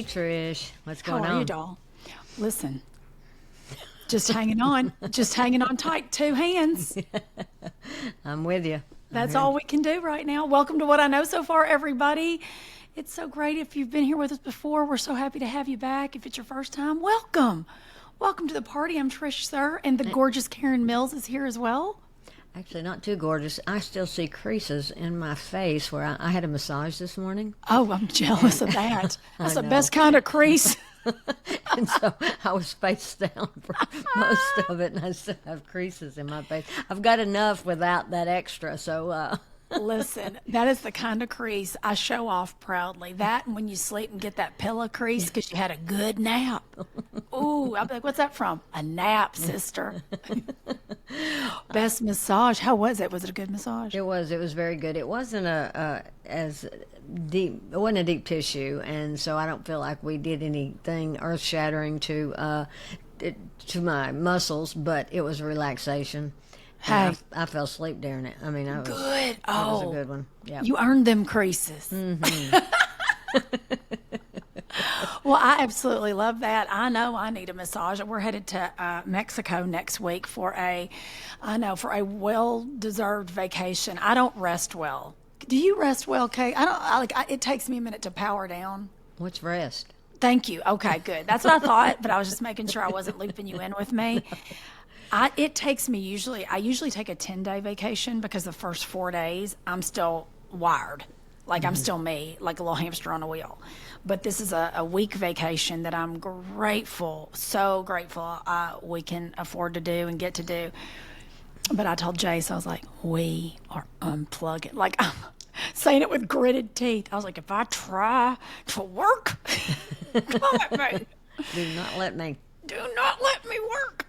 Hey, Trish. What's going How are you, on? doll? Listen, just hanging on tight, two hands. I'm with you. I'm That's here. all we can do right now. Welcome to What I Know So Far, everybody. It's so great if you've been here with us before. We're so happy to have you back. If it's your first time, welcome. Welcome to the party. I'm Trish Suhr, and the gorgeous Karen Mills is here as well. Actually, not too gorgeous. I still see creases in my face where I had a massage this morning. Oh, I'm jealous of that. That's the know. best kind of crease. And so I was face down for most of it, and I still have creases in my face. I've got enough without that extra, so Listen, that is the kind of crease I show off proudly. That and when you sleep and get that pillow crease because you had a good nap. Ooh, I'll be like, what's that from? A nap, sister. Best massage. How was it? Was it a good massage? it was very good. It wasn't as deep. It wasn't a deep tissue, and so I don't feel like we did anything earth shattering to my muscles, but it was a relaxation. Hey, I fell asleep during it. I mean, good. it was a Oh, good one. Yeah. you earned them creases. Well, I absolutely love that. I know I need a massage. We're headed to Mexico next week for for a well-deserved vacation. I don't rest well. Do you rest well, Kate? I don't. It takes me a minute to power down. What's rest? Thank you. Okay, good. That's what I thought, but I was just making sure I wasn't looping you in with me. It takes me I usually take a 10-day vacation because the first 4 days I'm still wired. Like I'm still me, like a little hamster on a wheel. But this is a week vacation that I'm grateful, so grateful we can afford to do and get to do. But I told Jace, I was like, we are unplugging. Like I'm saying it with gritted teeth. I was like, if I try to work, come at me. Do not let me. Do not let me work.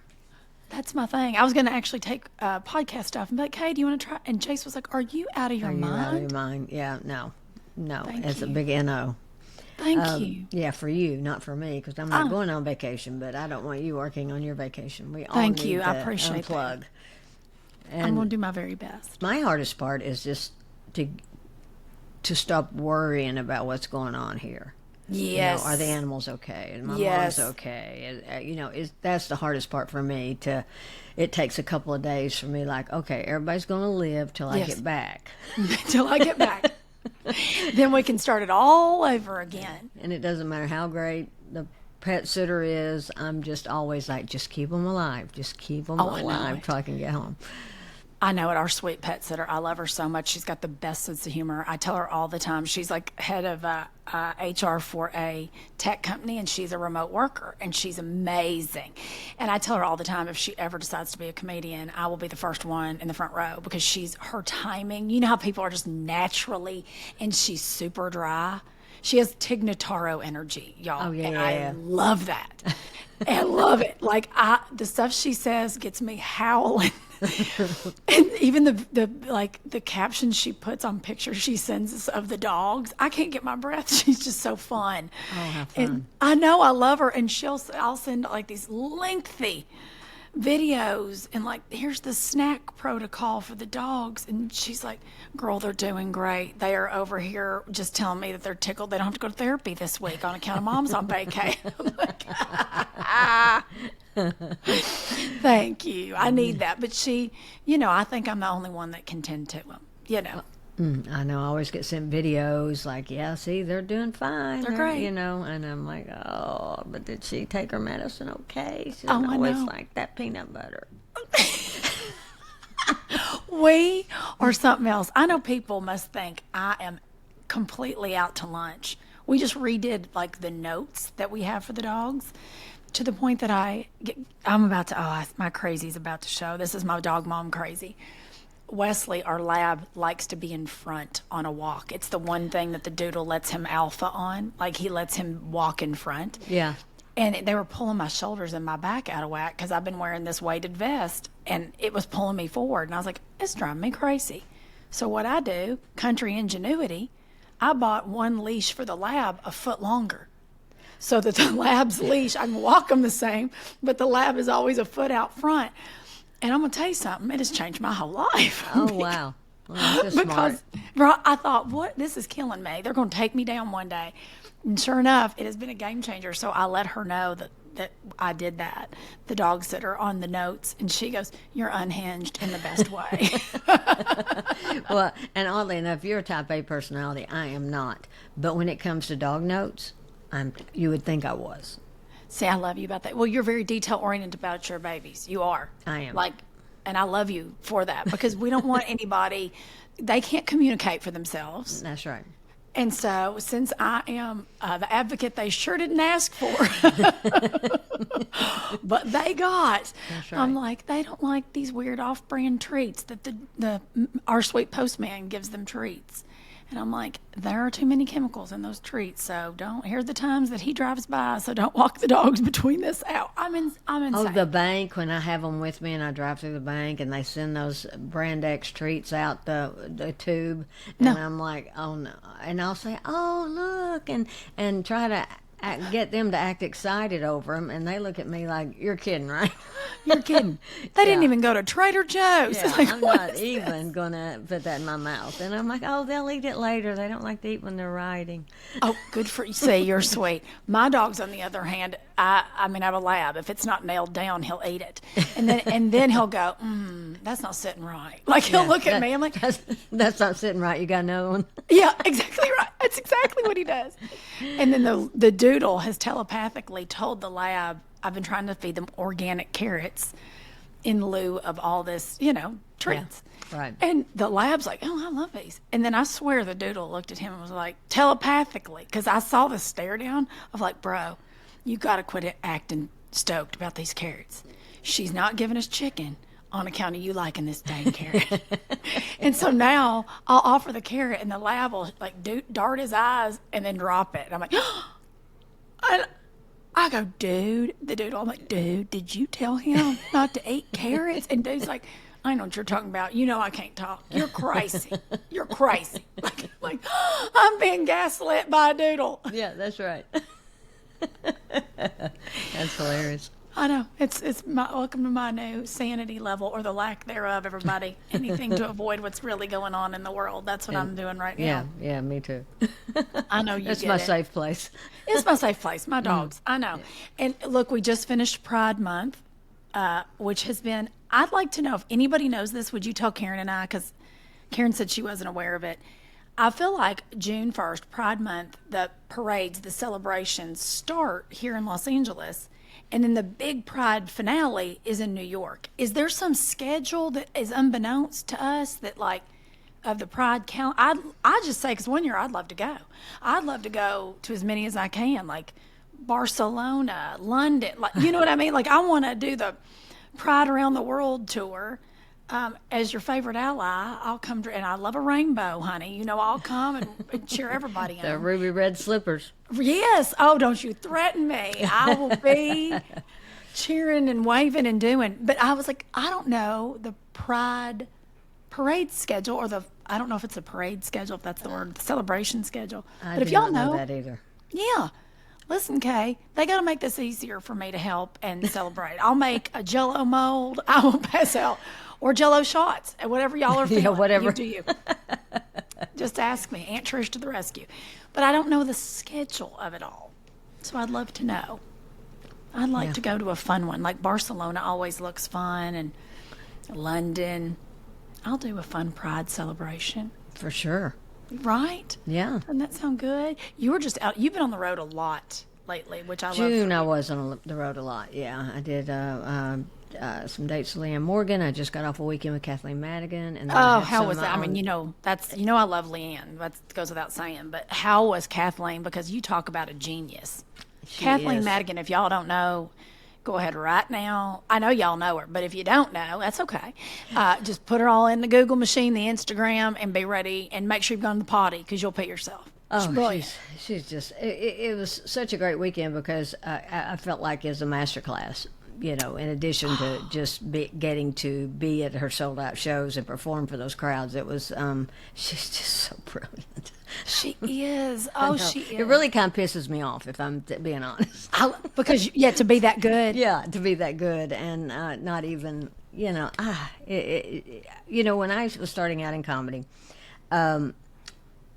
That's my thing. I was going to actually take podcast stuff and be like, hey, do you want to try? And Jace was like, are you out of your Are you mind? out of your mind? Yeah, no. Thank It's a you. big no. Thank you. Yeah, for you, not for me, because I'm not going on vacation. But I don't want you working on your vacation. We all Thank need you. to I appreciate that. unplug. I'm And going to do my very best. my hardest part is just to stop worrying about what's going on here. Yes. Are the animals okay? And my Yes. mom's okay? That's the hardest part for me. It takes a couple of days for me. Like, okay, everybody's going to live till I Yes. get back, Until I get back. Then we can start it all over again. and it doesn't matter how great the pet sitter is. I'm just always like, just keep them alive. Just keep them Oh, I know alive it. till I can get home. I know it. Our sweet pet sitter. I love her so much. She's got the best sense of humor. I tell her all the time. She's like head of HR for a tech company, and she's a remote worker, and she's amazing. And I tell her all the time, if she ever decides to be a comedian, I will be the first one in the front row because her timing. You know how people are just naturally, and she's super dry. She has Tig Notaro energy, y'all. Oh, yeah, and yeah, I yeah. love that. I love it. Like the stuff she says gets me howling. And even the captions she puts on pictures she sends us of the dogs, I can't get my breath. She's just so fun. Oh, how fun. And I know I love her, and I'll send like these lengthy videos and like, here's the snack protocol for the dogs, and she's like, girl, they're doing great. They are over here just telling me that they're tickled they don't have to go to therapy this week on account of mom's on vacay. I'm like, thank you, I need that. But I think I'm the only one that can tend to them. I know. I always get sent videos like, yeah, see, they're doing fine. They're great. And I'm like, oh, but did she take her medicine okay? She Oh, doesn't I always know. like that peanut butter. We are something else. I know people must think I am completely out to lunch. We just redid like the notes that we have for the dogs to the point that I'm about to, my crazy's about to show. This is my dog mom crazy. Wesley, our lab, likes to be in front on a walk. It's the one thing that the doodle lets him alpha on. Like he lets him walk in front. Yeah. And they were pulling my shoulders and my back out of whack because I've been wearing this weighted vest, and it was pulling me forward. And I was like, it's driving me crazy. So what I do, country ingenuity, I bought one leash for the lab a foot longer so that the lab's leash, I can walk them the same, but the lab is always a foot out front. And I'm going to tell you something, it has changed my whole life. Oh, wow. Well, that's just because smart. Right, I thought, what? This is killing me. They're going to take me down one day. And sure enough, it has been a game changer. So I let her know that I did that, the dog sitter, on the notes. And she goes, you're unhinged in the best way. Well, and oddly enough, you're a type A personality. I am not. But when it comes to dog notes, you would think I was. See, I love you about that. Well, you're very detail-oriented about your babies. You are. I am. And I love you for that, because we don't want anybody, they can't communicate for themselves. That's right. And so, since I am the advocate they sure didn't ask for, but they got, That's right. I'm like, they don't like these weird off-brand treats that our sweet postman gives them treats. And I'm like, there are too many chemicals in those treats, so here's the times that he drives by, so don't walk the dogs between this out. I'm insane. Oh, the bank, when I have them with me and I drive through the bank and they send those brand X treats out the tube, and I'm like, oh no. And I'll say, oh, look, and try to get them to act excited over them, and they look at me like, you're kidding, right? You're kidding. They didn't even go to Trader Joe's. Yeah, Like, I'm not even going to put that in my mouth. And I'm like, oh, they'll eat it later. They don't like to eat when they're riding. Oh, good for you. Say, you're sweet. My dogs, on the other hand, I have a lab. If it's not nailed down, he'll eat it. And then he'll go, that's not sitting right. Like, he'll look at me. I'm like, that's not sitting right. You got another one? Yeah, exactly right. That's exactly what he does. And then the doodle has telepathically told the lab, I've been trying to feed them organic carrots in lieu of all this, treats. Yeah, right. And the lab's like, oh, I love these. And then I swear the doodle looked at him and was like, telepathically, because I saw the stare down of like, bro, you got to quit acting stoked about these carrots. She's not giving us chicken on account of you liking this dang carrot. And so now I'll offer the carrot and the lab will like dart his eyes and then drop it. And I'm like, I go, dude, I'm like, dude, did you tell him not to eat carrots? And dude's like, I know what you're talking about. You know I can't talk. You're crazy. You're crazy. Like I'm being gaslit by a doodle. Yeah, that's right. That's hilarious. I know. It's my welcome to my new sanity level, or the lack thereof, everybody. Anything to avoid what's really going on in the world. That's what I'm doing right now. Yeah, me too. I know you That's get my it. safe place. It's my safe place. My dogs. I know. And look, we just finished Pride Month, which has been, I'd like to know if anybody knows this. Would you tell Karen and I? Because Karen said she wasn't aware of it. I feel like June 1st, Pride Month, the parades, the celebrations start here in Los Angeles. And then the big Pride finale is in New York. Is there some schedule that is unbeknownst to us that, like, of the Pride count? I just say, because one year I'd love to go. I'd love to go to as many as I can, like Barcelona, London. Like, you know what I mean? Like, I want to do the Pride Around the World tour. As your favorite ally, I'll come, and I love a rainbow, honey. I'll come and cheer everybody on. The ruby red slippers. Yes. Oh, don't you threaten me. I will be cheering and waving and doing. But I was like, I don't know the Pride parade schedule, or I don't know if it's a parade schedule, if that's the word, the celebration schedule. But if y'all know that either. Yeah. Listen, Kay, they got to make this easier for me to help and celebrate. I'll make a Jell-O mold. I will pass out. Or Jell-O shots, and whatever y'all are feeling. Yeah, whatever. You do you. Just ask me. Aunt Trish to the rescue. But I don't know the schedule of it all. So I'd love to know. I'd like to go to a fun one. Like Barcelona always looks fun, and London. I'll do a fun Pride celebration. For sure. Right? Yeah. Doesn't that sound good? You were just out. You've been on the road a lot lately, which I love. June, I was on the road a lot. Yeah, I did some dates with Leanne Morgan. I just got off a weekend with Kathleen Madigan. And then how was that? I mean, I love Leanne. That goes without saying. But how was Kathleen? Because you talk about a genius. Kathleen Madigan, if y'all don't know, go ahead right now. I know y'all know her, but if you don't know, that's okay. Just put her all in the Google machine, the Instagram, and be ready. And make sure you've gone to the potty, because you'll pee yourself. She's just, it was such a great weekend, because I felt like it was a master class, in addition to just getting to be at her sold out shows and perform for those crowds. It was, she's just so brilliant. She is. Oh, she is. It really kind of pisses me off, if I'm being honest. Because, to be that good. Yeah, to be that good, and not even, when I was starting out in comedy,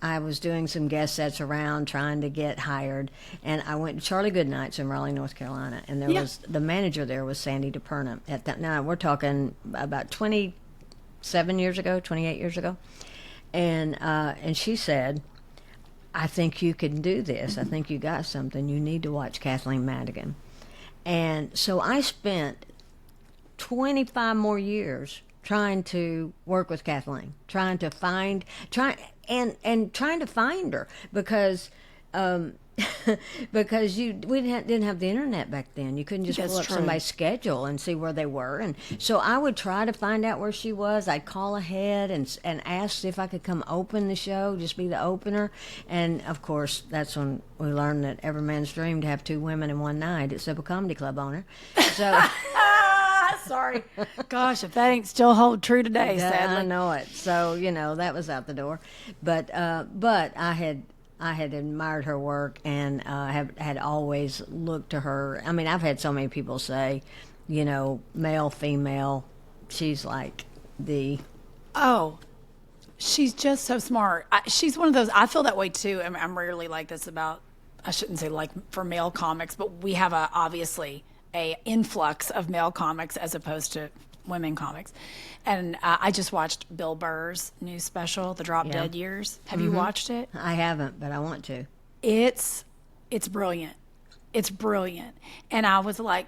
I was doing some guest sets around trying to get hired, and I went to Charlie Goodnight's in Raleigh, North Carolina, and there was the manager there was Sandy DePerna. At that, now we're talking about 27 years ago, 28 years ago, and she said, I think you can do this. I think you got something. You need to watch Kathleen Madigan. And so I spent 25 more years trying to work with Kathleen, trying to find her because because we didn't have the internet back then. You couldn't just pull up somebody's schedule and see where they were. And so I would try to find out where she was. I'd call ahead and ask if I could come open the show, just be the opener. And of course, that's when we learned that every man's dream to have two women in one night, except a comedy club owner. So. Sorry. Gosh, if that ain't still hold true today, sadly. I know it. So, that was out the door. But I had admired her work and had always looked to her. I mean, I've had so many people say, male, female, she's like the... Oh, she's just so smart. She's one of those, I feel that way too. I'm rarely like this about, I shouldn't say like for male comics, but we have obviously a influx of male comics as opposed to women comics. And I just watched Bill Burr's new special, The Drop Dead Years. Have you watched it? I haven't, but I want to. It's brilliant. It's brilliant. And I was like,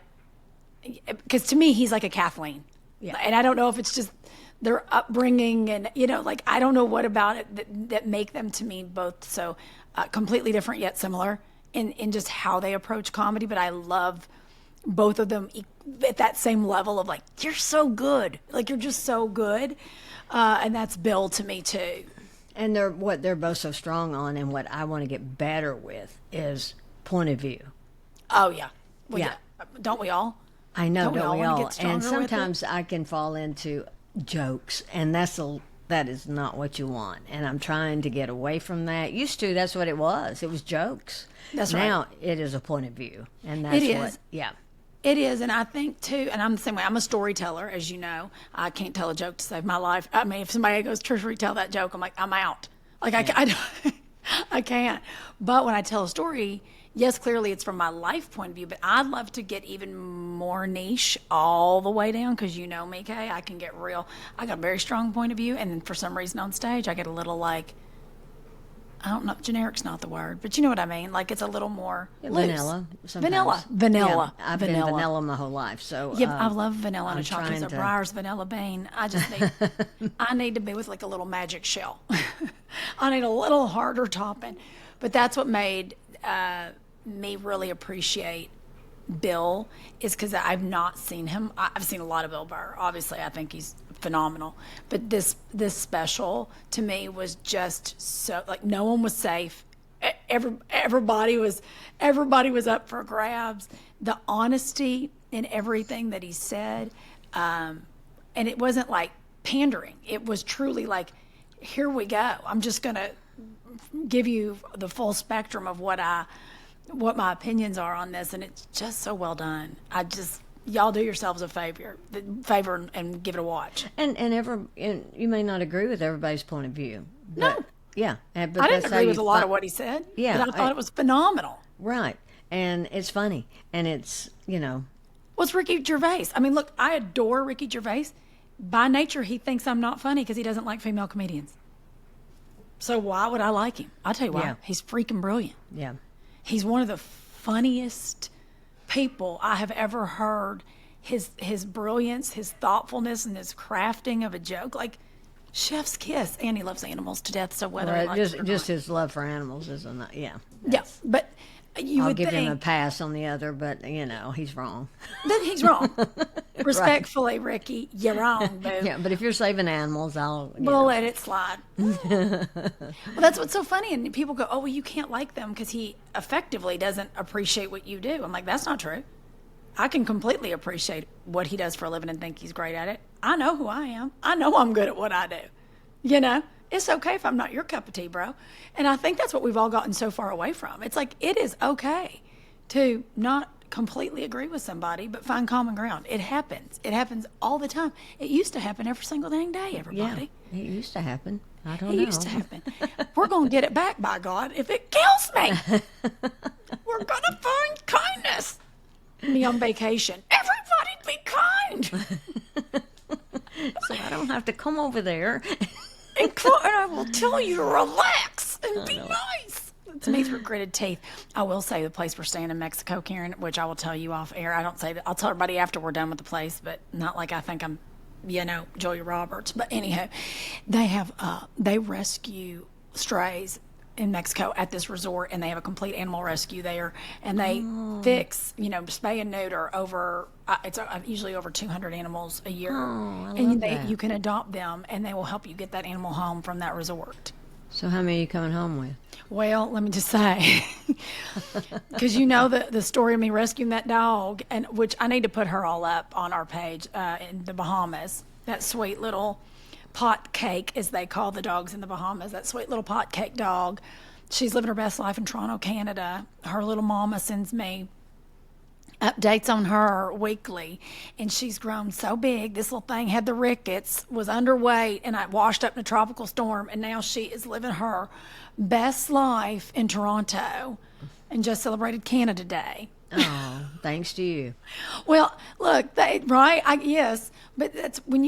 because to me, he's like a Kathleen. Yeah. And I don't know if it's just their upbringing and, I don't know what about it that make them to me both so completely different yet similar in just how they approach comedy. But I love both of them at that same level of like, you're so good. Like, you're just so good. And that's Bill to me too. And they're both so strong on, and what I want to get better with is point of view. Oh, yeah. Well, yeah. Don't we all? I know, don't we all? And sometimes sometimes I can fall into jokes, and that is not what you want. And I'm trying to get away from that. Used to, that's what it was. It was jokes. That's right. Now it is a point of view, and that's what. Yeah. It is, and I think too, and I'm the same way. I'm a storyteller, as you know. I can't tell a joke to save my life. I mean, if somebody goes, Trish, retell that joke, I'm like, I'm out. Like, I can't. But when I tell a story, yes, clearly it's from my life point of view, but I'd love to get even more niche all the way down, because you know me, Kay, I can get real. I got a very strong point of view, and then for some reason on stage, I get a little like, I don't know, generic's not the word, but you know what I mean? Like, it's a little more vanilla. Loose. Vanilla. Yeah, I've been vanilla my whole life, so yeah, I love vanilla and a chocolate. So Breyer's vanilla bean. I just need, I need to be with like a little magic shell. I need a little harder topping, but that's what made me really appreciate Bill, is because I've not seen him. I've seen a lot of Bill Burr. Obviously, I think he's phenomenal. But this special to me was just so, like, no one was safe. Everybody was up for grabs. The honesty in everything that he said, and it wasn't like pandering. It was truly like, here we go. I'm just gonna give you the full spectrum of what my opinions are on this, and it's just so well done. Y'all do yourselves a favor and give it a watch. And you may not agree with everybody's point of view. No. Yeah. But I didn't agree with a lot of what he said. Yeah. But I thought it was phenomenal. Right. And it's funny. And it's, Well, it's Ricky Gervais. I mean, look, I adore Ricky Gervais. By nature, he thinks I'm not funny because he doesn't like female comedians. So why would I like him? I'll tell you why. Yeah. He's freaking brilliant. Yeah. He's one of the funniest people I have ever heard. His brilliance, his thoughtfulness, and his crafting of a joke, like chef's kiss. And he loves animals to death, so whether he likes it or just not. his love for animals is enough. Yeah. Yeah, but I'll give him a pass on the other, but he's wrong. He's wrong. Respectfully, Ricky, you're wrong, boo. Yeah, but if you're saving animals, we'll let it slide. Well, that's what's so funny, and people go, "Oh, well, you can't like them because he effectively doesn't appreciate what you do." I'm like, that's not true. I can completely appreciate what he does for a living and think he's great at it. I know who I am. I know I'm good at what I do. It's okay if I'm not your cup of tea, bro. And I think that's what we've all gotten so far away from. It's like, it is okay to not completely agree with somebody, but find common ground. It happens. It happens all the time. It used to happen every single dang day, everybody. Yeah, it used to happen. I don't It know. used to happen. We're going to get it back, by God, if it kills me. We're going to find kindness. Me on vacation. Everybody be kind. So I don't have to come over there. And I will tell you to relax and be nice. It's me through gritted teeth. I will say the place we're staying in Mexico, Karen, which I will tell you off air. I don't say that. I'll tell everybody after we're done with the place, but not like I think I'm, Julia Roberts. But anyhow, they rescue strays in Mexico at this resort, and they have a complete animal rescue there, and they fix, spay and neuter over, it's usually over 200 animals a year. I and love that. you can adopt them, and they will help you get that animal home from that resort. So how many are you coming home with? Well, let me just say, because the story of me rescuing that dog, and which I need to put her all up on our page in the Bahamas. That sweet little pot cake, as they call the dogs in the Bahamas. That sweet little pot cake dog. She's living her best life in Toronto, Canada. Her little mama sends me updates on her weekly, and she's grown so big. This little thing had the rickets, was underweight, and I washed up in a tropical storm, and now she is living her best life in Toronto and just celebrated Canada Day. Oh, thanks to you. Well, look, yes, but that's when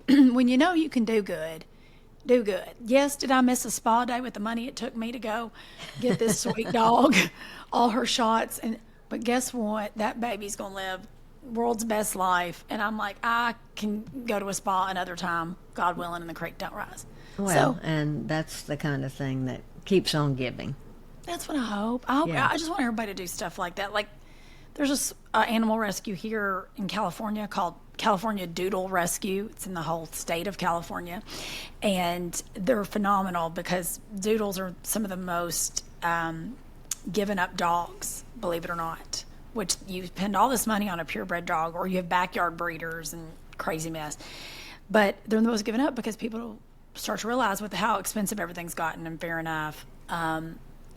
when you can do good. Do good. Yes, did I miss a spa day with the money it took me to go get this sweet dog, all her shots, but guess what? That baby's going to live world's best life. And I'm like, I can go to a spa another time, God willing, and the creek don't rise. Well, and that's the kind of thing that keeps on giving. That's what I hope. Yeah. I just want everybody to do stuff like that. Like, there's this animal rescue here in California called California Doodle Rescue. It's in the whole state of California. And they're phenomenal because doodles are some of the most given up dogs, believe it or not, which you spend all this money on a purebred dog, or you have backyard breeders and crazy mess. But they're the most given up because people start to realize with how expensive everything's gotten, and fair enough,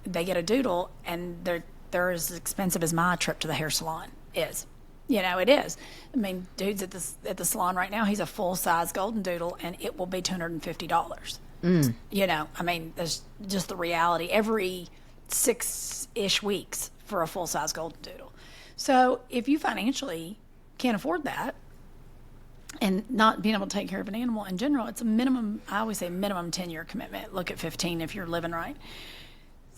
they get a doodle and they're as expensive as my trip to the hair salon is. It is. I mean, dude's at the salon right now, he's a full-size golden doodle, and it will be $250. I mean, that's just the reality. Every 6-ish weeks for a full-size golden doodle. So if you financially can't afford that, and not being able to take care of an animal in general, it's a minimum, I always say minimum 10-year commitment. Look at 15 if you're living right.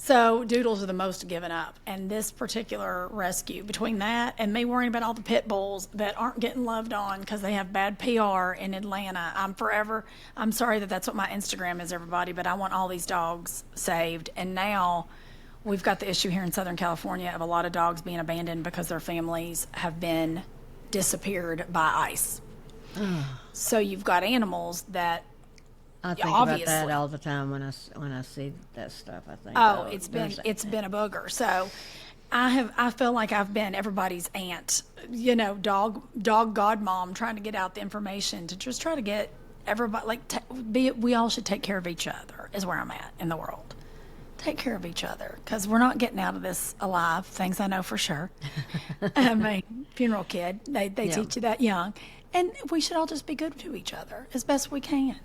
So doodles are the most given up. And this particular rescue, between that and me worrying about all the pit bulls that aren't getting loved on because they have bad PR in Atlanta, I'm sorry that that's what my Instagram is, everybody, but I want all these dogs saved. And now we've got the issue here in Southern California of a lot of dogs being abandoned because their families have been disappeared by ICE. So you've got animals that I think obviously about that all the time when I see that stuff. I think, it's been a booger. So I feel like I've been everybody's aunt, dog godmom, trying to get out the information to just try to get everybody we all should take care of each other is where I'm at in the world. Take care of each other because we're not getting out of this alive. Things I know for sure. I mean, funeral kid, they teach you that young, and we should all just be good to each other as best we can.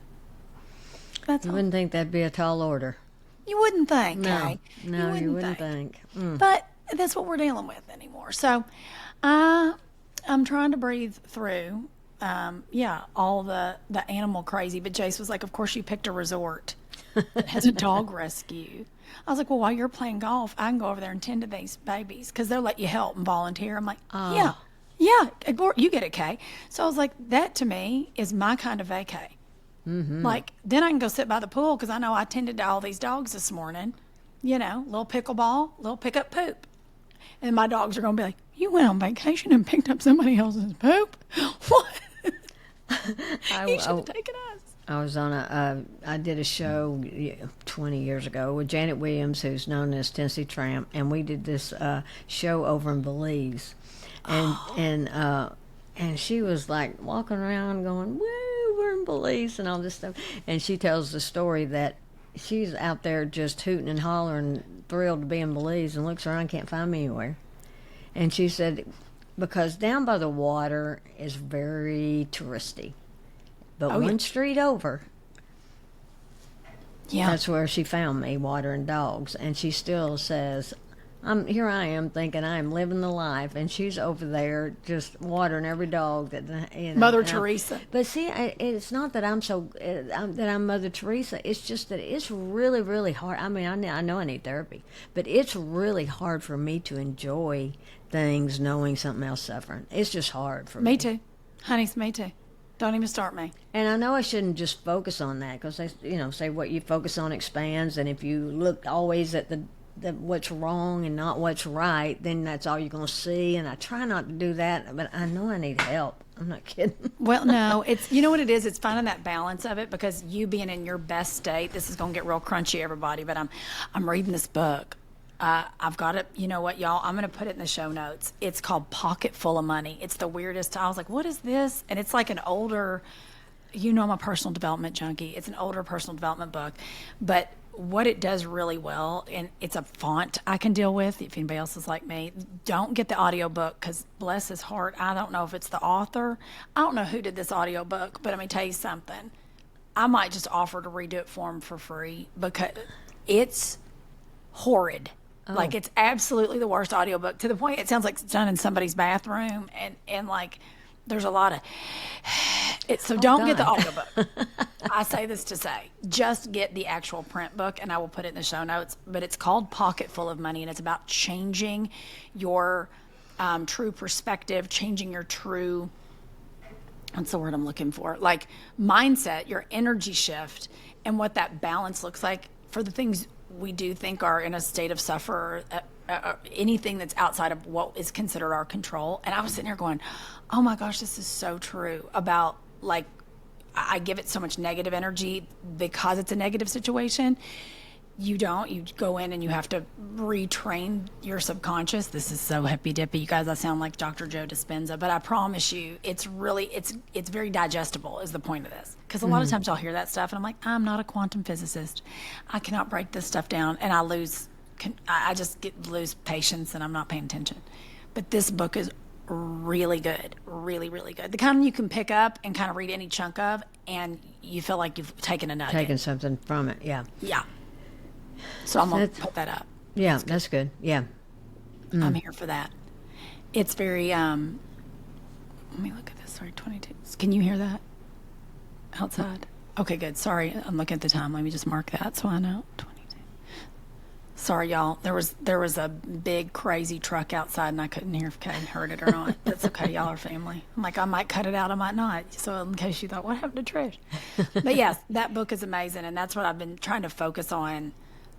That's You all. wouldn't think that'd be a tall order. You wouldn't think, No, Kay. no, you wouldn't think. But that's what we're dealing with anymore. So I'm trying to breathe through, all the animal crazy. But Jace was like, of course you picked a resort that has a dog rescue. I was like, well, while you're playing golf, I can go over there and tend to these babies because they'll let you help and volunteer. I'm like, yeah, you get it, Kay. So I was like, that to me is my kind of vacay. Mm-hmm. Like, then I can go sit by the pool because I know I tended to all these dogs this morning. Little pickleball, little pick up poop. And my dogs are going to be like, you went on vacation and picked up somebody else's poop? What? You should have taken us. I was on I did a show 20 years ago with Janet Williams, who's known as Tennessee Tramp, and we did this show over in Belize. And she was like walking around going, woo, we're in Belize and all this stuff. And she tells the story that she's out there just hooting and hollering, thrilled to be in Belize, and looks around, can't find me anywhere. And she said, because down by the water is very touristy. But one street over, that's where she found me, watering dogs. And she still says, here I am thinking I am living the life, and she's over there just watering every dog that Mother Teresa. But see, it's not that I'm Mother Teresa. It's just that it's really, really hard. I mean, I know I need therapy, but it's really hard for me to enjoy things knowing something else suffering. It's just hard for me. Me too, honey. Me too. Don't even start me. And I know I shouldn't just focus on that, because they, say what you focus on expands, and if you look always at the what's wrong and not what's right, then that's all you're going to see. And I try not to do that, but I know I need help. I'm not kidding. Well, no, it's, you know what it is? It's finding that balance of it, because you being in your best state, this is going to get real crunchy, everybody, but I'm reading this book. I've got it. You know what, y'all? I'm going to put it in the show notes. It's called Pocket Full of Money. It's the weirdest. I was like, what is this? And it's like an older, I'm a personal development junkie. It's an older personal development book, but what it does really well, and it's a font I can deal with if anybody else is like me. Don't get the audiobook, because bless his heart, I don't know if it's the author. I don't know who did this audiobook, but let me tell you something. I might just offer to redo it for him for free, because it's horrid. Like, it's absolutely the worst audiobook, to the point it sounds like it's done in somebody's bathroom, and like there's a lot of so don't get the audiobook. I say this to say, just get the actual print book, and I will put it in the show notes. But it's called Pocket Full of Money, and it's about changing your true perspective, changing your true, what's the word I'm looking for? Like mindset, your energy shift, and what that balance looks like for the things we do think are in a state of suffer, anything that's outside of what is considered our control. And I was sitting here going, oh my gosh, this is so true about, like, I give it so much negative energy because it's a negative situation. You go in and you have to retrain your subconscious. This is so hippy dippy, you guys. I sound like Dr. Joe Dispenza, but I promise you, it's really, it's very digestible is the point of this. Because a lot of times I'll hear that stuff and I'm like, I'm not a quantum physicist. I cannot break this stuff down, and I lose patience, and I'm not paying attention. But this book is really good, really, really good. The kind you can pick up and kind of read any chunk of, and you feel like you've taken a nugget. Taken something from it, yeah. Yeah. So I'm going to put that up. Yeah, that's good. Yeah. I'm here for that. It's very, let me look at this. Sorry, 22. Can you hear that outside? Okay, good. Sorry, I'm looking at the time. Let me just mark that so I know. 22. Sorry, y'all. There was a big, crazy truck outside, and I couldn't hear if Kate heard it or not. That's okay. Y'all are family. I'm like, I might cut it out. I might not. So in case you thought, what happened to Trish? But yes, that book is amazing, and that's what I've been trying to focus on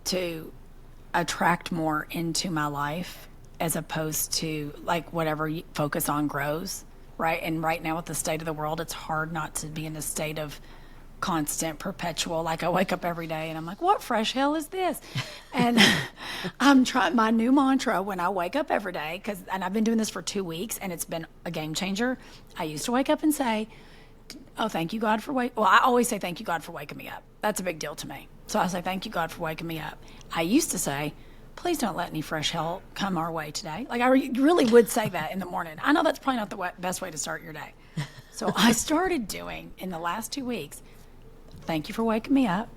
to attract more into my life, as opposed to, like, whatever you focus on grows, right? And right now with the state of the world, it's hard not to be in a state of constant, perpetual, like, I wake up every day and I'm like, what fresh hell is this? And I'm trying my new mantra when I wake up every day, and I've been doing this for 2 weeks, and it's been a game changer. I used to wake up and say, oh, thank you, God, for I always say thank you, God, for waking me up. That's a big deal to me. So I say, thank you, God, for waking me up. I used to say, please don't let any fresh hell come our way today. Like, I really would say that in the morning. I know that's probably not the best way to start your day. So I started doing, in the last 2 weeks, thank you for waking me up,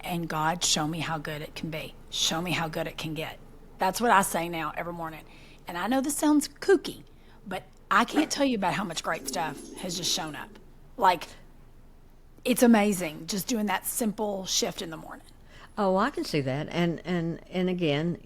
and God, show me how good it can be. Show me how good it can get. That's what I say now every morning. And I know this sounds kooky, but I can't tell you about how much great stuff has just shown up. Like, it's amazing just doing that simple shift in the morning. Oh, I can see that. And again,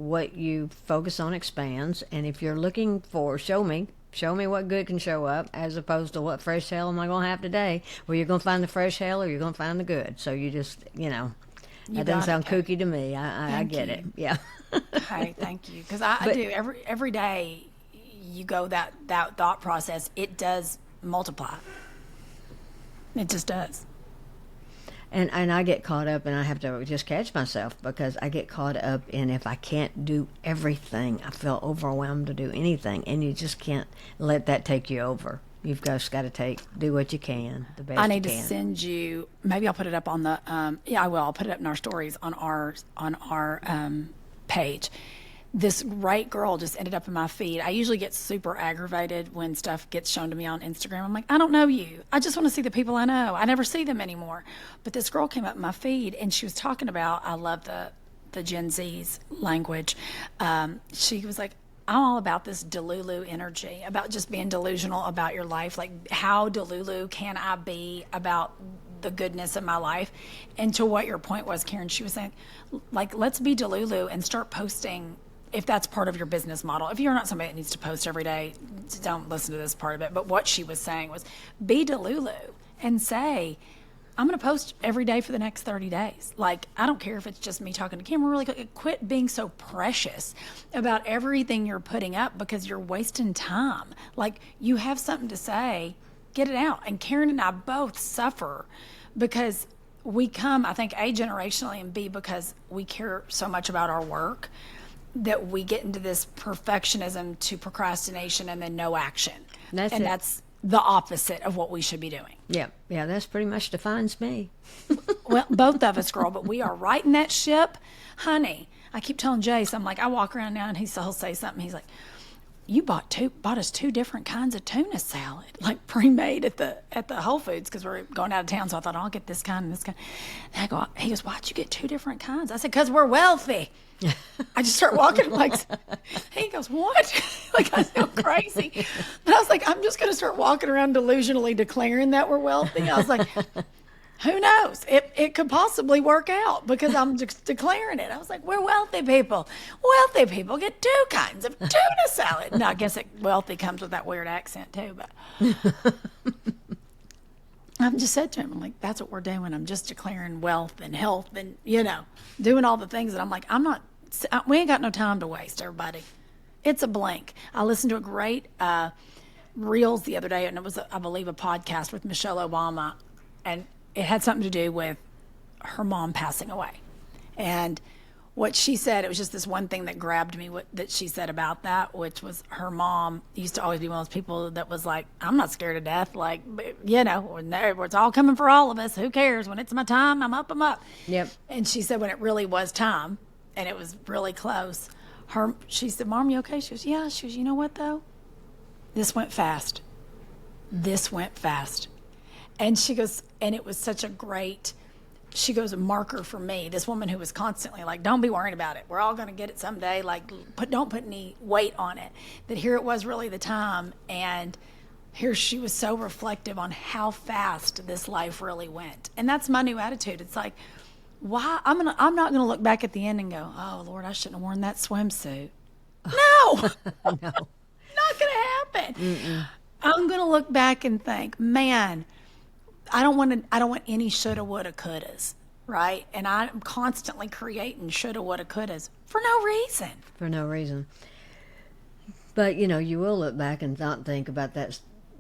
what you focus on expands. And if you're looking for, show me what good can show up, as opposed to what fresh hell am I going to have today. Well, you're going to find the fresh hell, or you're going to find the good. So you just, that doesn't sound kooky to me. I get it. Yeah. Hey, thank you. Because I do. Every day you go that thought process, it does multiply. It just does. And I get caught up, and I have to just catch myself, because I get caught up in, if I can't do everything, I feel overwhelmed to do anything, and you just can't let that take you over. You've just got to do what you can, the best you can. I need to send you, maybe I'll put it up on the, I will. I'll put it up in our stories on our page. this great girl just ended up in my feed. I usually get super aggravated when stuff gets shown to me on Instagram. I'm like, I don't know you. I just want to see the people I know. I never see them anymore. But this girl came up in my feed, and she was talking about, I love the Gen Z's language. She was like, I'm all about this Delulu energy, about just being delusional about your life. Like, how Delulu can I be about the goodness of my life? And to what your point was, Karen, she was saying, like, let's be Delulu and start posting if that's part of your business model. If you're not somebody that needs to post every day, don't listen to this part of it. But what she was saying was, be Delulu and say, I'm going to post every day for the next 30 days. Like, I don't care if it's just me talking to camera really quick. Quit being so precious about everything you're putting up because you're wasting time. Like, you have something to say, get it out. And Karen and I both suffer because we come, I think, A, generationally, and B, because we care so much about our work, that we get into this perfectionism to procrastination and then no action. That's the opposite of what we should be doing. Yeah, that's pretty much defines me. Well, both of us, girl, but we are right in that ship. Honey, I keep telling Jace, I'm like, I walk around now and he'll say something. He's like, you bought us 2 different kinds of tuna salad, like pre-made at the Whole Foods, because we're going out of town. So I thought, I'll get this kind and this kind. And he goes, why'd you get 2 different kinds? I said, because we're wealthy. I just start walking like, he goes, what? Like, I sound crazy. But I was like, I'm just going to start walking around delusionally declaring that we're wealthy. I was like, who knows? It could possibly work out because I'm just declaring it. I was like, we're wealthy people. Wealthy people get 2 kinds of tuna salad. No, I guess wealthy comes with that weird accent too. But I've just said to him, I'm like, that's what we're doing. I'm just declaring wealth and health and, doing all the things that I'm like, we ain't got no time to waste, everybody. It's a blank. I listened to a great Reels the other day, and it was, I believe, a podcast with Michelle Obama, and it had something to do with her mom passing away. And what she said, it was just this one thing that grabbed me, that she said about that, which was her mom used to always be one of those people that was like, I'm not scared of death. Like, it's all coming for all of us. Who cares? When it's my time, I'm up. Yep. And she said when it really was time and it was really close, she said, Mom, you okay? She goes, yeah. She goes, you know what, though? This went fast. And she goes, and it was such a great, she goes, a marker for me, this woman who was constantly like, don't be worried about it. We're all going to get it someday. Like, don't put any weight on it. That here it was really the time. And here she was so reflective on how fast this life really went. And that's my new attitude. It's like, why? I'm not going to look back at the end and go, oh, Lord, I shouldn't have worn that swimsuit. No. No. Not going to happen. Mm-mm. I'm going to look back and think, man, I don't want any shoulda, woulda, couldas, right? And I'm constantly creating shoulda, woulda, couldas for no reason. But, you will look back and not think about that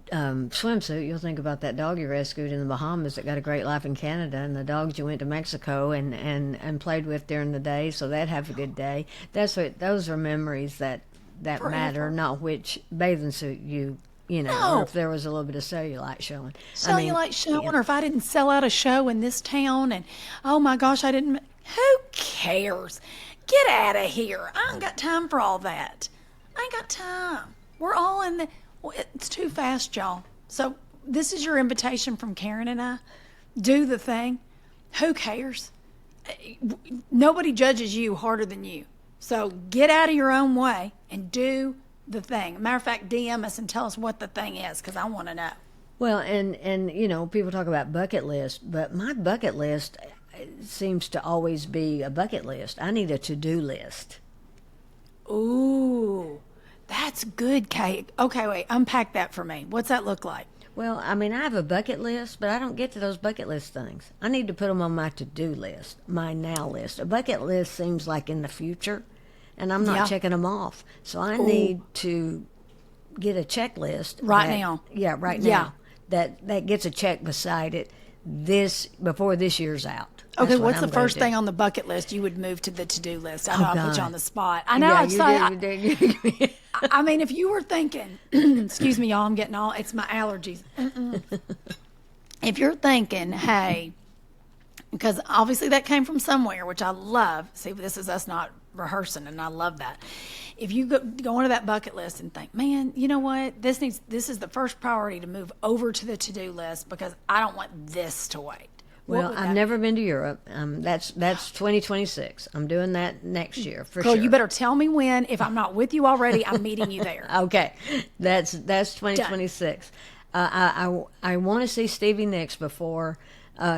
swimsuit. You'll think about that dog you rescued in the Bahamas that got a great life in Canada, and the dogs you went to Mexico and played with during the day, so they'd have a good day. Those are memories that Forever. matter, not which bathing suit you No. or if there was a little bit of cellulite showing. Or if I didn't sell out a show in this town and, oh my gosh, I didn't. Who cares? Get out of here. I ain't got time for all that. I ain't got time. We're all it's too fast, y'all. So this is your invitation from Karen and I. Do the thing. Who cares? Nobody judges you harder than you. So get out of your own way and do the thing. Matter of fact, DM us and tell us what the thing is, because I want to know. Well, and people talk about bucket list, but my bucket list seems to always be a bucket list. I need a to-do list. Ooh, that's good, Kate. Okay, wait, unpack that for me. What's that look like? Well, I have a bucket list, but I don't get to those bucket list things. I need to put them on my to-do list, my now list. A bucket list seems like in the future, and I'm not checking them off. So I need to get a checklist. Now. Yeah, right now. That gets a check beside it before this year's out. Okay, what's the first thing on the bucket list you would move to the to-do list? I know I put you on the spot. I know. If you were thinking, excuse me, y'all, I'm getting it's my allergies. If you're thinking, hey, because obviously that came from somewhere, which I love. See, this is us not rehearsing, and I love that. If you go into that bucket list and think, man, you know what, this is the first priority to move over to the to-do list because I don't want this to wait. Well, I've never been to Europe. That's 2026. I'm doing that next year for Girl, sure. you better tell me when. If I'm not with you already, I'm meeting you there. Okay, that's 2026. I want to see Stevie Nicks before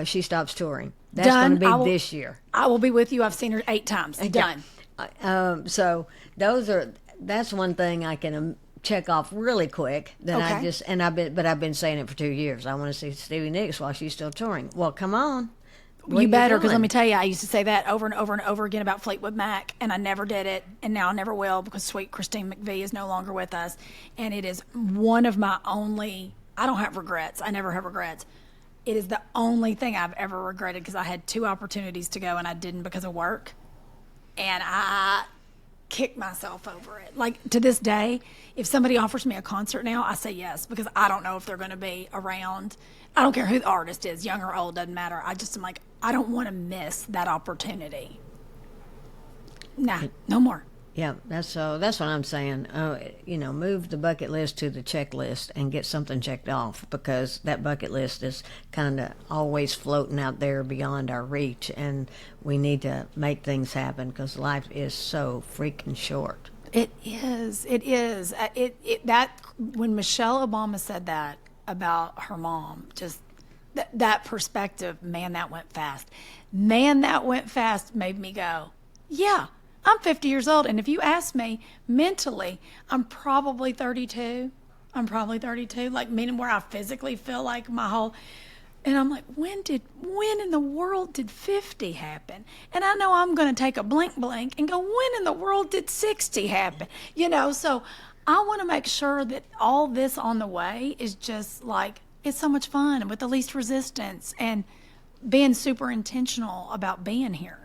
she stops touring. That's going to be this year. I will be with you. I've seen her 8 times. Done. So that's one thing I can check off really quick that I've been saying it for 2 years. I want to see Stevie Nicks while she's still touring. Well, come on. You better, because let me tell you, I used to say that over and over and over again about Fleetwood Mac, and I never did it, and now I never will because sweet Christine McVie is no longer with us, and it is one of my only. I don't have regrets. I never have regrets. It is the only thing I've ever regretted because I had 2 opportunities to go and I didn't because of work, and I kick myself over it. Like, to this day, if somebody offers me a concert now, I say yes because I don't know if they're going to be around. I don't care who the artist is, young or old, doesn't matter. I just am like, I don't want to miss that opportunity. Nah, no more. Yeah, that's what I'm saying. Move the bucket list to the checklist and get something checked off because that bucket list is kind of always floating out there beyond our reach, and we need to make things happen because life is so freaking short. It is. It is. That when Michelle Obama said that about her mom, just that perspective, man, that went fast. Man, that went fast made me go, yeah. I'm 50 years old, and if you ask me, mentally, I'm probably 32. Like, meaning where I physically feel like my whole... And I'm like, when in the world did 50 happen? And I know I'm going to take a blink and go, when in the world did 60 happen? So I want to make sure that all this on the way is just like, it's so much fun and with the least resistance and being super intentional about being here.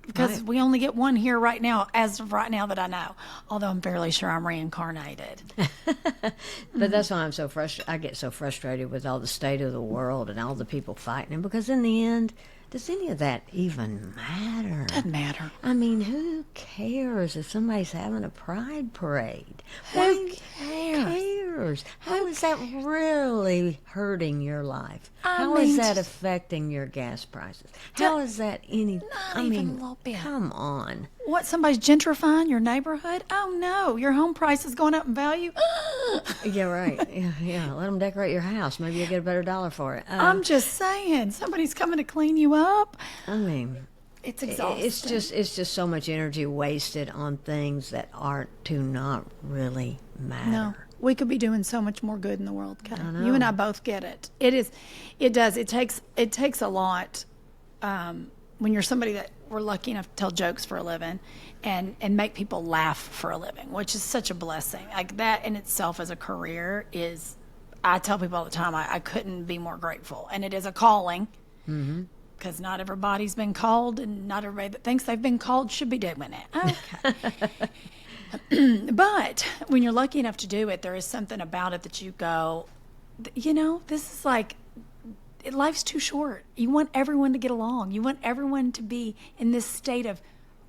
Because we only get one here right now, as of right now that I know. Although I'm fairly sure I'm reincarnated. But that's why I'm so frustrated. I get so frustrated with all the state of the world and all the people fighting. Because in the end, does any of that even matter? Doesn't matter. I mean, who cares if somebody's having a pride parade? Who cares? How is that really hurting your life? How is that affecting your gas prices? How is that any... Not even a little bit. Come on. What, somebody's gentrifying your neighborhood? Oh, no. Your home price is going up in value? Yeah, right. Yeah. Let them decorate your house. Maybe you'll get a better dollar for it. I'm just saying. Somebody's coming to clean you up. I mean... It's exhausting. It's just so much energy wasted on things that do not really matter. No. We could be doing so much more good in the world, Kay. You and I both get it. It does. It takes a lot when you're somebody that we're lucky enough to tell jokes for a living and make people laugh for a living, which is such a blessing. Like, that in itself as a career is, I tell people all the time, I couldn't be more grateful. And it is a calling. Mm-hmm. Because not everybody's been called, and not everybody that thinks they've been called should be doing it. Okay. But when you're lucky enough to do it, there is something about it that you go, this is like, life's too short. You want everyone to get along. You want everyone to be in this state of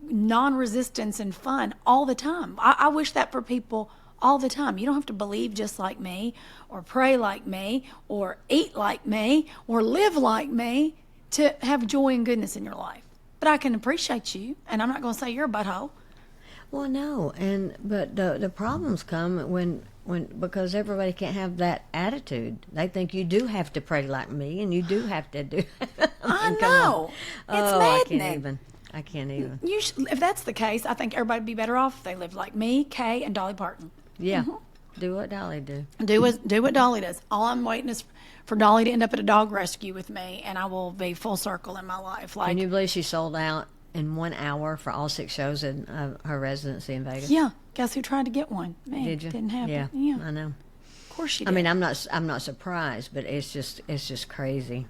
non-resistance and fun all the time. I wish that for people all the time. You don't have to believe just like me, or pray like me, or eat like me, or live like me to have joy and goodness in your life. But I can appreciate you, and I'm not going to say you're a butthole. Well, no, but the problems come when because everybody can't have that attitude. They think you do have to pray like me, and you do have to do. I know. It's maddening. I can't even. If that's the case, I think everybody'd be better off if they lived like me, Kay, and Dolly Parton. Yeah. Mm-hmm. Do what Dolly do. Do what Dolly does. All I'm waiting is for Dolly to end up at a dog rescue with me, and I will be full circle in my life. Like, can you believe she sold out in 1 hour for all 6 shows in her residency in Vegas? Yeah. Guess who tried to get one? Man, did you? Didn't happen. Yeah, I know. Of course she did. I mean, I'm not surprised, but it's just crazy.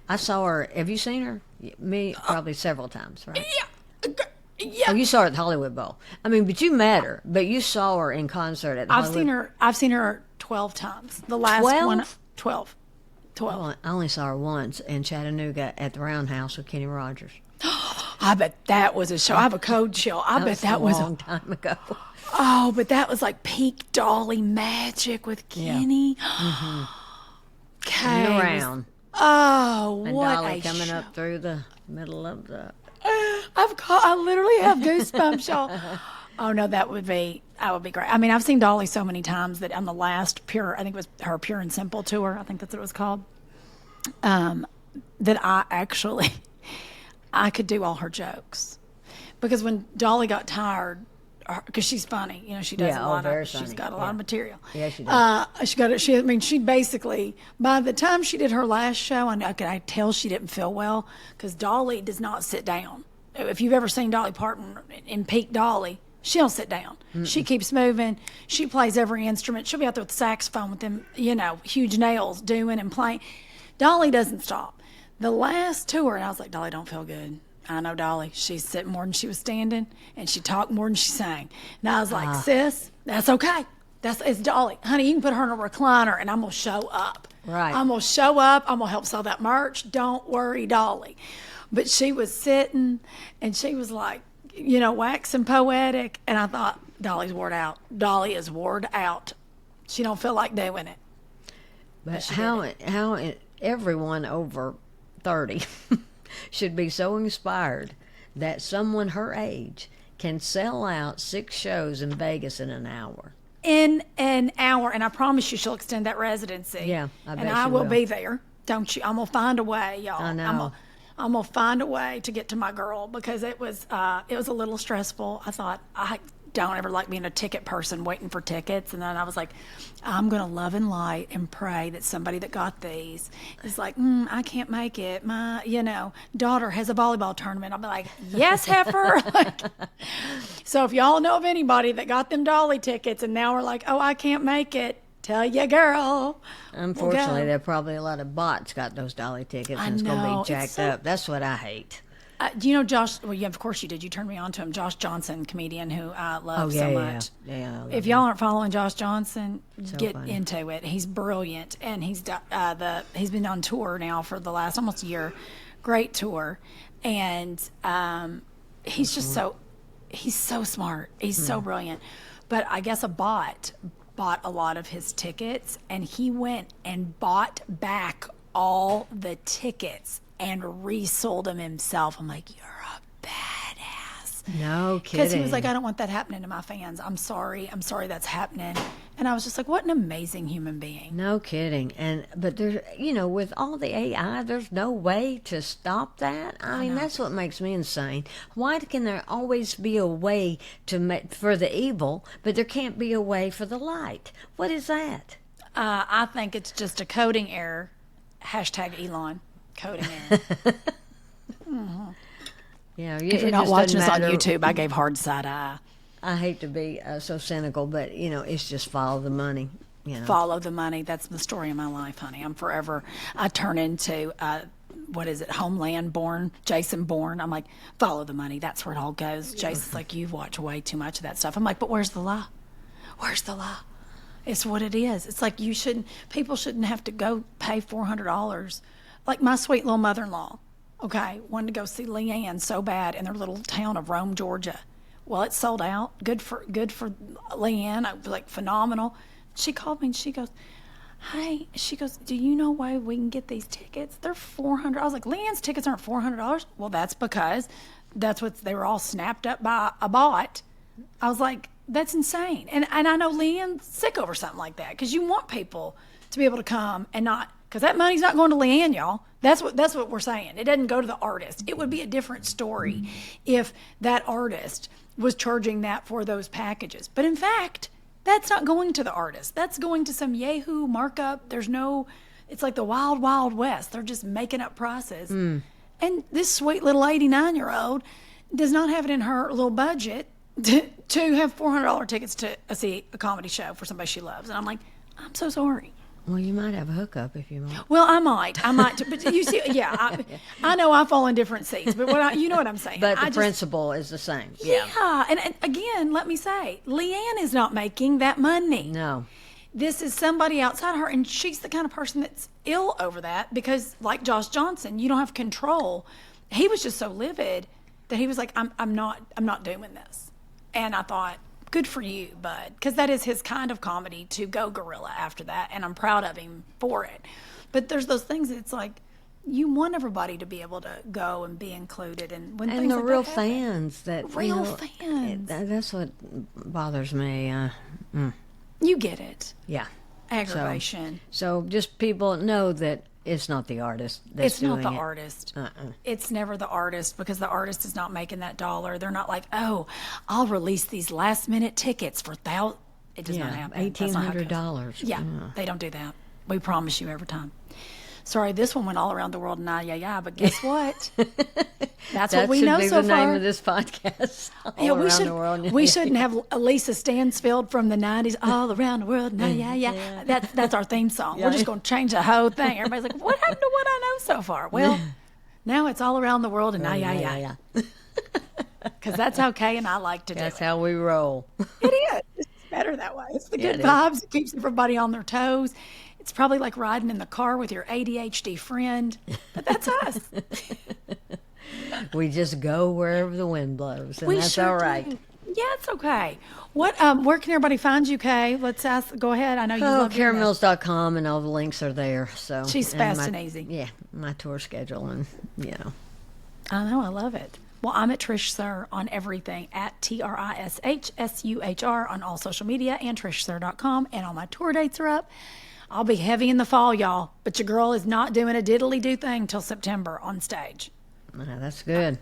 I saw her. Have you seen her? Me, probably several times, right? Yeah. Oh, you saw her at the Hollywood Bowl. I mean, but you met her, but you saw her in concert at the Hollywood. I've seen her 12 times. The last 12? one, 12. Well, I only saw her once in Chattanooga at the Roundhouse with Kenny Rogers. I bet that was a show. I have a cold chill. I bet that was a long time ago. Oh, but that was like peak Dolly magic with Kenny. Mm-hmm. Okay. Around. Oh, And what Dolly a coming show. up through the middle of the. I literally have goosebumps, y'all. Oh no, that would be great. I mean, I've seen Dolly so many times that on the last Pure, I think it was her Pure and Simple tour, I think that's what it was called. That I could do all her jokes, because when Dolly got tired, because she's funny, she does a lot of. She's got a lot of material. Yeah, she does. She basically, by the time she did her last show, I could tell she didn't feel well, because Dolly does not sit down. If you've ever seen Dolly Parton in peak Dolly, she don't sit down. Mm-mm. She keeps moving. She plays every instrument. She'll be out there with the saxophone with them, huge nails doing and playing. Dolly doesn't stop. The last tour, and I was like, Dolly don't feel good. I know Dolly. She's sitting more than she was standing, and she talked more than she sang. And I was like, sis, that's okay. It's Dolly. Honey, you can put her in a recliner, and I'm going to show up. Right. I'm going to show up. I'm going to help sell that merch. Don't worry, Dolly. But she was sitting, and she was like, waxing poetic. And I thought, Dolly's wore out. Dolly is wore out. She don't feel like doing it. But how everyone over 30 should be so inspired that someone her age can sell out 6 shows in Vegas in an hour. In an hour, and I promise you she'll extend that residency. Yeah, I bet and I she will be there. Don't you? I'm gonna find a way, y'all. I know. I'm gonna find a way to get to my girl, because it was a little stressful. I thought, I don't ever like being a ticket person waiting for tickets, and then I was like, I'm gonna love and light and pray that somebody that got these is like, I can't make it. My daughter has a volleyball tournament. I'll be like, yes, heifer. So if y'all know of anybody that got them Dolly tickets and now we're like, oh, I can't make it, tell ya, girl. Unfortunately, there are probably a lot of bots got those Dolly tickets, and it's going to be jacked up. That's what I hate. Do you know Josh? Well, yeah, of course you did. You turned me on to him. Josh Johnson, comedian who I love so much. Yeah. If y'all aren't following Josh Johnson, get funny. into it. He's brilliant, and he's been on tour now for the last almost year. Great tour, and he's just he's so smart. He's so brilliant. But I guess a bot bought a lot of his tickets, and he went and bought back all the tickets and resold them himself. I'm like, you're a badass. No kidding. Because he was like, I don't want that happening to my fans. I'm sorry that's happening. And I was just like, what an amazing human being. No kidding. But there's, with all the AI, there's no way to stop that. I mean, that's what makes me insane. Why can there always be a way for the evil, but there can't be a way for the light? What is that? I think it's just a coding error. # Elon. Coding error. Mm-hmm. Yeah, if you're not watching us on YouTube, I gave hard side eye. I hate to be so cynical, but it's just follow the money. Follow the money. That's the story of my life, honey. I turn into what is it, Homeland Jason Bourne. I'm like, follow the money. That's where it all goes. Jason's like, you've watched way too much of that stuff. I'm like, but where's the lie? Where's the lie? It's what it is. It's like people shouldn't have to go pay $400. Like my sweet little mother-in-law, wanted to go see Leanne so bad in their little town of Rome, Georgia. Well, it sold out. Good for Leanne. I was like, phenomenal. She called me and she goes, hey, do you know why we can get these tickets? They're $400. I was like, Leanne's tickets aren't $400. Well, that's because they were all snapped up by a bot. I was like, that's insane. And I know Leanne's sick over something like that, because you want people to be able to come and not, because that money's not going to Leanne, y'all. That's what we're saying. It doesn't go to the artist. It would be a different story if that artist was charging that for those packages. But in fact, that's not going to the artist. That's going to some Yahoo markup. It's like the wild, wild west. They're just making up prices. And this sweet little 89-year-old does not have it in her little budget to have $400 tickets to see a comedy show for somebody she loves. And I'm like, I'm so sorry. Well, you might have a hookup if you want. Well, I might. But you see, I know I fall in different seats, but you know what I'm saying. But the principle is the same. Yeah. And again, let me say, Leanne is not making that money. No. This is somebody outside her, and she's the kind of person that's ill over that, because, like Josh Johnson, you don't have control. He was just so livid that he was like, I'm not doing this. And I thought, good for you, bud, because that is his kind of comedy, to go guerrilla after that, and I'm proud of him for it. But there's those things that it's like, you want everybody to be able to go and be included, and when And things the like real that happen, fans that real fans. That's what bothers me. You get it. Yeah. Aggravation. So just people know that it's not the artist that's It's not doing the it. artist. It's never the artist, because the artist is not making that dollar. They're not like, oh, I'll release these last minute tickets for thousands. It does not happen. That's not how it goes. $1,800. Yeah, they don't do that. We promise you every time. Sorry, this one went all around the world, but guess what? That's what we know so far. That should be the name of this podcast. All around the world. We shouldn't have Lisa Stansfield from the 90s, all around the world, That's our theme song. Yeah. We're just going to change the whole thing. Everybody's like, what happened to what I know so far? Well, now it's all around the world, and because that's how Kay and I like to do That's it. how we roll. It is. It's better that way. It's the good vibes. It keeps everybody on their toes. It's probably like riding in the car with your ADHD friend, but that's us. We just go wherever the wind blows, and that's sure all right. do. Yeah, it's okay. What? Where can everybody find you, Kay? Let's ask. Go ahead. I know you love doing this. KarenMills.com, and all the links are there. So She's fast and easy. Yeah, my tour schedule, and I know. I love it. Well, I'm at Trish Suhr on everything, at TrishSuhr on all social media, and TrishSuhr.com, and all my tour dates are up. I'll be heavy in the fall, y'all, but your girl is not doing a diddly-do thing till September on stage. That's good.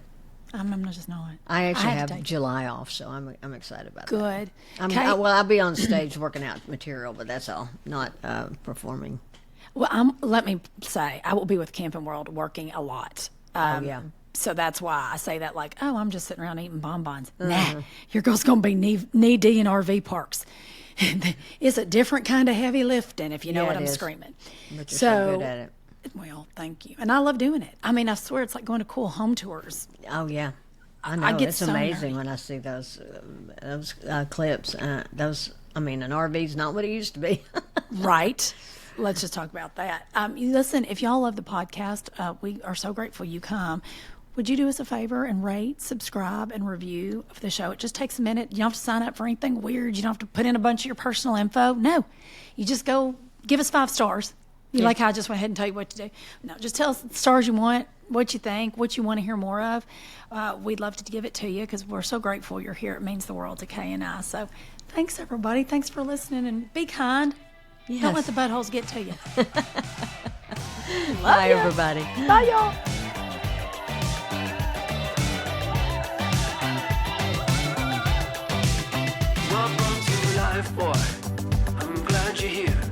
I'm just not. I actually had to have take July off, so I'm excited about that. Good. I'll be on stage working out material, but that's all, not performing. Well, let me say, I will be with Camping World working a lot. So that's why I say that, like, oh, I'm just sitting around eating bonbons. Nah, your girl's going to be knee-deep in RV parks. It's a different kind of heavy lifting, if you know what I'm screaming. But you're so good at it. Well, thank you. And I love doing it. I mean, I swear it's like going to cool home tours. Oh, yeah. I know. get It's so amazing nerdy. when I see those clips. An RV's not what it used to be. Right. Let's just talk about that. Listen, if y'all love the podcast, we are so grateful you come. Would you do us a favor and rate, subscribe, and review of the show? It just takes a minute. You don't have to sign up for anything weird. You don't have to put in a bunch of your personal info. No. You just go give us 5 stars. You like how I just went ahead and tell you what to do? No, just tell us the stars you want, what you think, what you want to hear more of. We'd love to give it to you because we're so grateful you're here. It means the world to Kay and I. So thanks, everybody. Thanks for listening, and be kind. Yes. Don't let the buttholes get to you. Bye, everybody. Bye, y'all. Welcome to life, boy. I'm glad you're here.